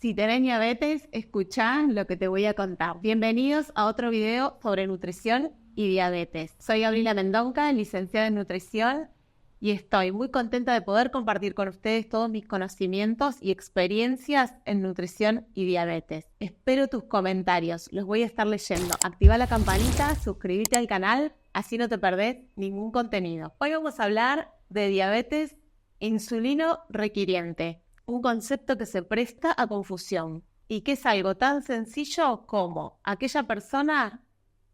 Si tenés diabetes, escuchá lo que te voy a contar. Bienvenidos a otro video sobre nutrición y diabetes. Soy Gabriela Mendonca, licenciada en nutrición, y estoy muy contenta de poder compartir con ustedes todos mis conocimientos y experiencias en nutrición y diabetes. Espero tus comentarios, los voy a estar leyendo. Activa la campanita, suscríbete al canal, así no te perdés ningún contenido. Hoy vamos a hablar de diabetes insulino requiriente. Un concepto que se presta a confusión y que es algo tan sencillo como aquella persona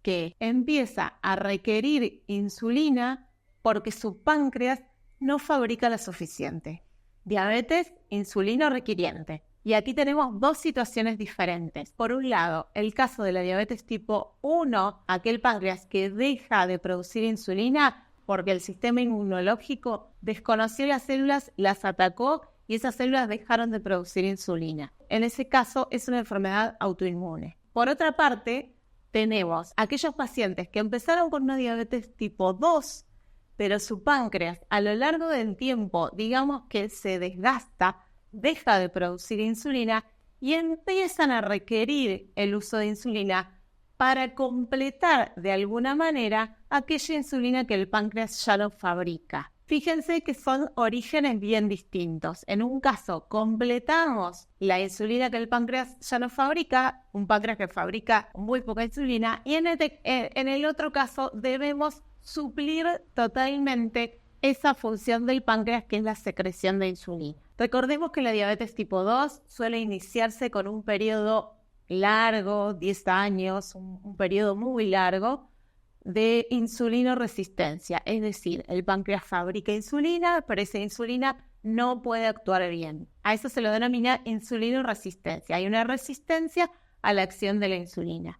que empieza a requerir insulina porque su páncreas no fabrica la suficiente. Diabetes insulino requiriente. Y aquí tenemos dos situaciones diferentes. Por un lado, el caso de la diabetes tipo 1, aquel páncreas que deja de producir insulina porque el sistema inmunológico desconoció las células, las atacó y esas células dejaron de producir insulina. En ese caso es una enfermedad autoinmune. Por otra parte, tenemos aquellos pacientes que empezaron con una diabetes tipo 2, pero su páncreas a lo largo del tiempo, digamos que se desgasta, deja de producir insulina y empiezan a requerir el uso de insulina para completar de alguna manera aquella insulina que el páncreas ya no fabrica. Fíjense que son orígenes bien distintos. En un caso completamos la insulina que el páncreas ya no fabrica, un páncreas que fabrica muy poca insulina, y en el otro caso debemos suplir totalmente esa función del páncreas que es la secreción de insulina. Recordemos que la diabetes tipo 2 suele iniciarse con un periodo largo, 10 años, un periodo muy largo, de insulinoresistencia, es decir, el páncreas fabrica insulina, pero esa insulina no puede actuar bien. A eso se lo denomina insulinoresistencia. Hay una resistencia a la acción de la insulina.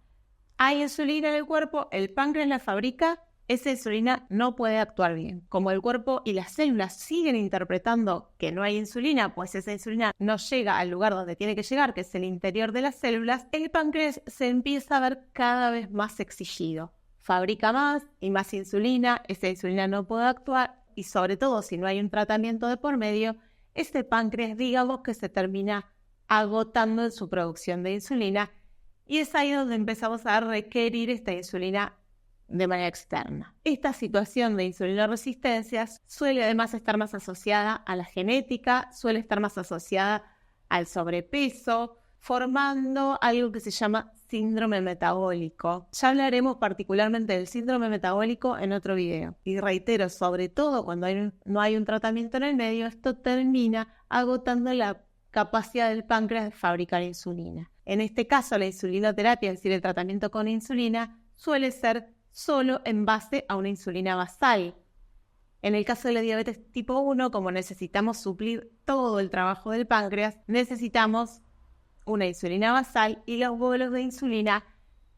Hay insulina en el cuerpo, el páncreas la fabrica, esa insulina no puede actuar bien. Como el cuerpo y las células siguen interpretando que no hay insulina, pues esa insulina no llega al lugar donde tiene que llegar, que es el interior de las células, el páncreas se empieza a ver cada vez más exigido. Fabrica más y más insulina, esa insulina no puede actuar y sobre todo si no hay un tratamiento de por medio, este páncreas digamos que se termina agotando en su producción de insulina y es ahí donde empezamos a requerir esta insulina de manera externa. Esta situación de insulinoresistencia suele además estar más asociada a la genética, suele estar más asociada al sobrepeso, formando algo que se llama síndrome metabólico. Ya hablaremos particularmente del síndrome metabólico en otro video. Y reitero, sobre todo cuando no hay un tratamiento en el medio, esto termina agotando la capacidad del páncreas de fabricar insulina. En este caso, la insulinoterapia, es decir, el tratamiento con insulina, suele ser solo en base a una insulina basal. En el caso de la diabetes tipo 1, como necesitamos suplir todo el trabajo del páncreas, necesitamos una insulina basal y los bolos de insulina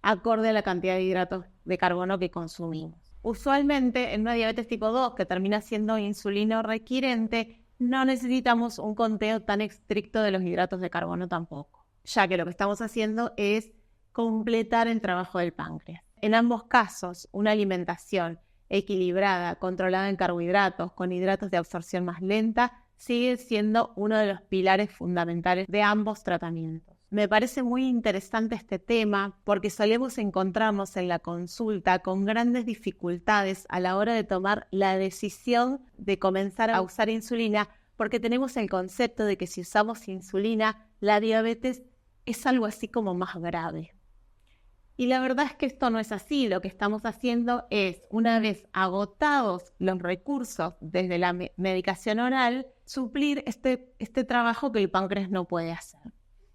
acorde a la cantidad de hidratos de carbono que consumimos. Usualmente en una diabetes tipo 2 que termina siendo insulino requirente, no necesitamos un conteo tan estricto de los hidratos de carbono tampoco, ya que lo que estamos haciendo es completar el trabajo del páncreas. En ambos casos, una alimentación equilibrada, controlada en carbohidratos, con hidratos de absorción más lenta, sigue siendo uno de los pilares fundamentales de ambos tratamientos. Me parece muy interesante este tema porque solemos encontrarnos en la consulta con grandes dificultades a la hora de tomar la decisión de comenzar a usar insulina porque tenemos el concepto de que si usamos insulina, la diabetes es algo así como más grave. Y la verdad es que esto no es así. Lo que estamos haciendo es, una vez agotados los recursos desde la medicación oral, suplir este trabajo que el páncreas no puede hacer.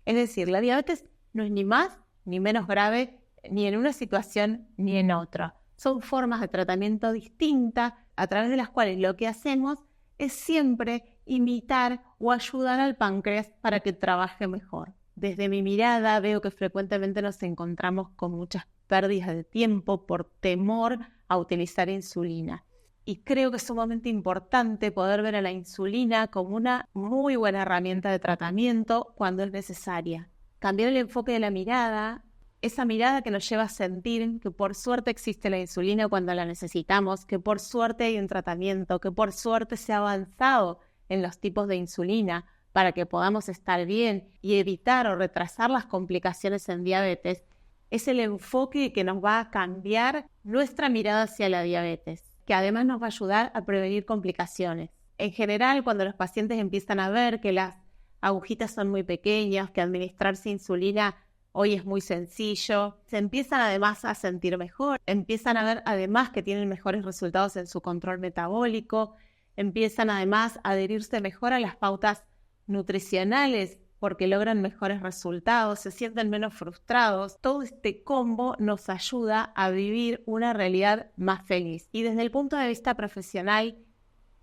Es decir, la diabetes no es ni más ni menos grave ni en una situación ni en otra. Son formas de tratamiento distintas a través de las cuales lo que hacemos es siempre imitar o ayudar al páncreas para que trabaje mejor. Desde mi mirada veo que frecuentemente nos encontramos con muchas pérdidas de tiempo por temor a utilizar insulina. Y creo que es sumamente importante poder ver a la insulina como una muy buena herramienta de tratamiento cuando es necesaria. Cambiar el enfoque de la mirada, esa mirada que nos lleva a sentir que por suerte existe la insulina cuando la necesitamos, que por suerte hay un tratamiento, que por suerte se ha avanzado en los tipos de insulina, para que podamos estar bien y evitar o retrasar las complicaciones en diabetes, es el enfoque que nos va a cambiar nuestra mirada hacia la diabetes, que además nos va a ayudar a prevenir complicaciones. En general, cuando los pacientes empiezan a ver que las agujitas son muy pequeñas, que administrarse insulina hoy es muy sencillo, se empiezan además a sentir mejor, empiezan a ver además que tienen mejores resultados en su control metabólico, empiezan además a adherirse mejor a las pautas nutricionales porque logran mejores resultados, se sienten menos frustrados. Todo este combo nos ayuda a vivir una realidad más feliz. Y desde el punto de vista profesional,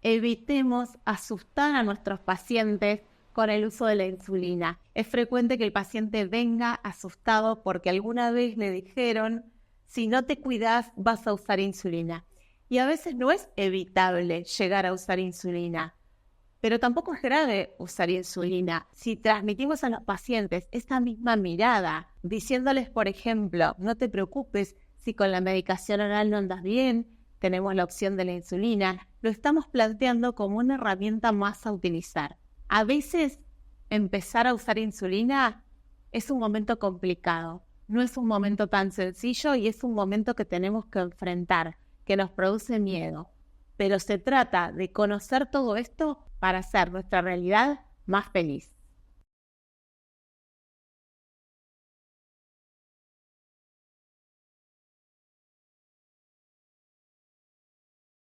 evitemos asustar a nuestros pacientes con el uso de la insulina. Es frecuente que el paciente venga asustado porque alguna vez le dijeron, si no te cuidas vas a usar insulina. Y a veces no es evitable llegar a usar insulina, pero tampoco es grave usar insulina. Si transmitimos a los pacientes esta misma mirada, diciéndoles, por ejemplo, no te preocupes si con la medicación oral no andas bien, tenemos la opción de la insulina, lo estamos planteando como una herramienta más a utilizar. A veces empezar a usar insulina es un momento complicado, no es un momento tan sencillo y es un momento que tenemos que enfrentar, que nos produce miedo. Pero se trata de conocer todo esto para hacer nuestra realidad más feliz.